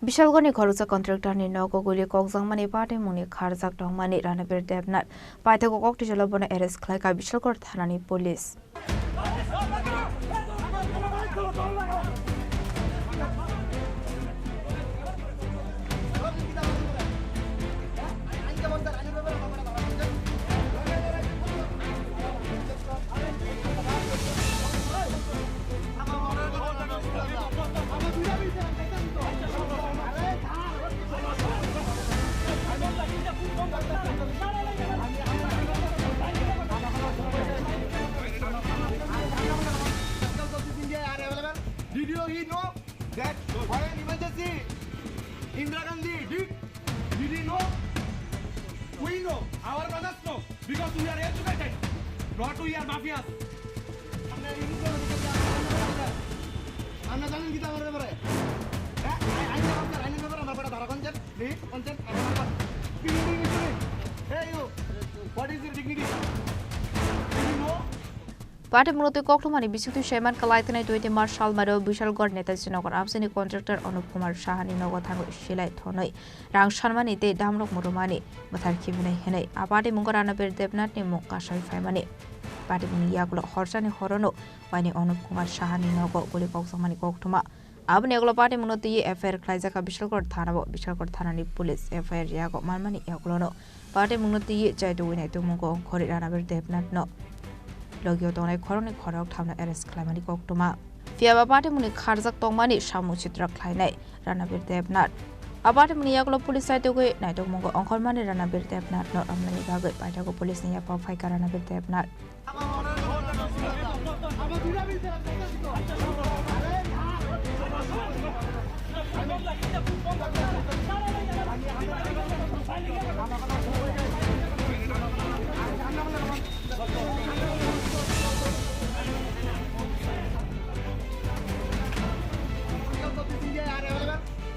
Bishalgarh ni Khoroksa Contractor ni Nogo Gulikokjakmani Patimwng Kharjak Tongmani Ranabir Debnath Paithago Koktisalo Bono arrest Khlaikha Bishalgarh Thanani police. Did you know that for an emergency, Indira Gandhi did he know? We know, our brothers know, because we are educated, not we are mafias. Hey you, what is your dignity? Did you know? Patimwng Kokjakmani Bishalgarh Shaman Khlaikha 20 Marshal Maro Bishalgarh Netaji Nogo Absini Contractor Kumar Shahani Nogo Thango Shilai Thonoi Rang Shanmani Te Damrok Murumani Mathar Kimene Hene Patimwng Ranabir Debnath ni Mokashai Famani Patimwng Yaglo Horsani Horono Wani Kumar Shahani Nogo Gulikokjakmani Koktuma Abni Yaglo Patimwng Ti FIR Khlaikha Bishalgarh Thanabo Bishalgarh Thanani Police FIR Yago Malmani Yaglono Patimwng Ti Jaidu Winai Tumungo Khori Ranabir Debnath no Logio tongnai Khorang Khorok thamna arrest Khlaimani Koktuma Fiaba Patimwng Kharjak Tongmani Samu Chitra Khlainai Ranabir Debnath Patimwng Yaglo Police Saitugoi Naitomgo Ongkhormani Ranabir Debnath no amnani bagai Paithago Police ni Yapa Phaika Ranabir Debnath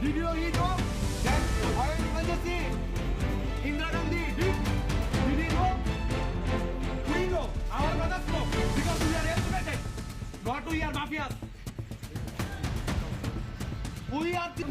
Did you know that for an emergency, Indira Gandhi did he know? We know, our brothers know, because we are educated, not we are mafias. We are the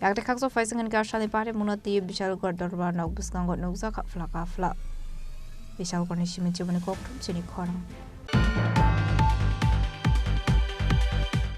Yakte Kakso Faising and Gashani Patimwng Ti Bishalgarh Darbar Nog Biskango Nogzaka Flaka Fla Bishalgarh Nishimichi Chini Khorang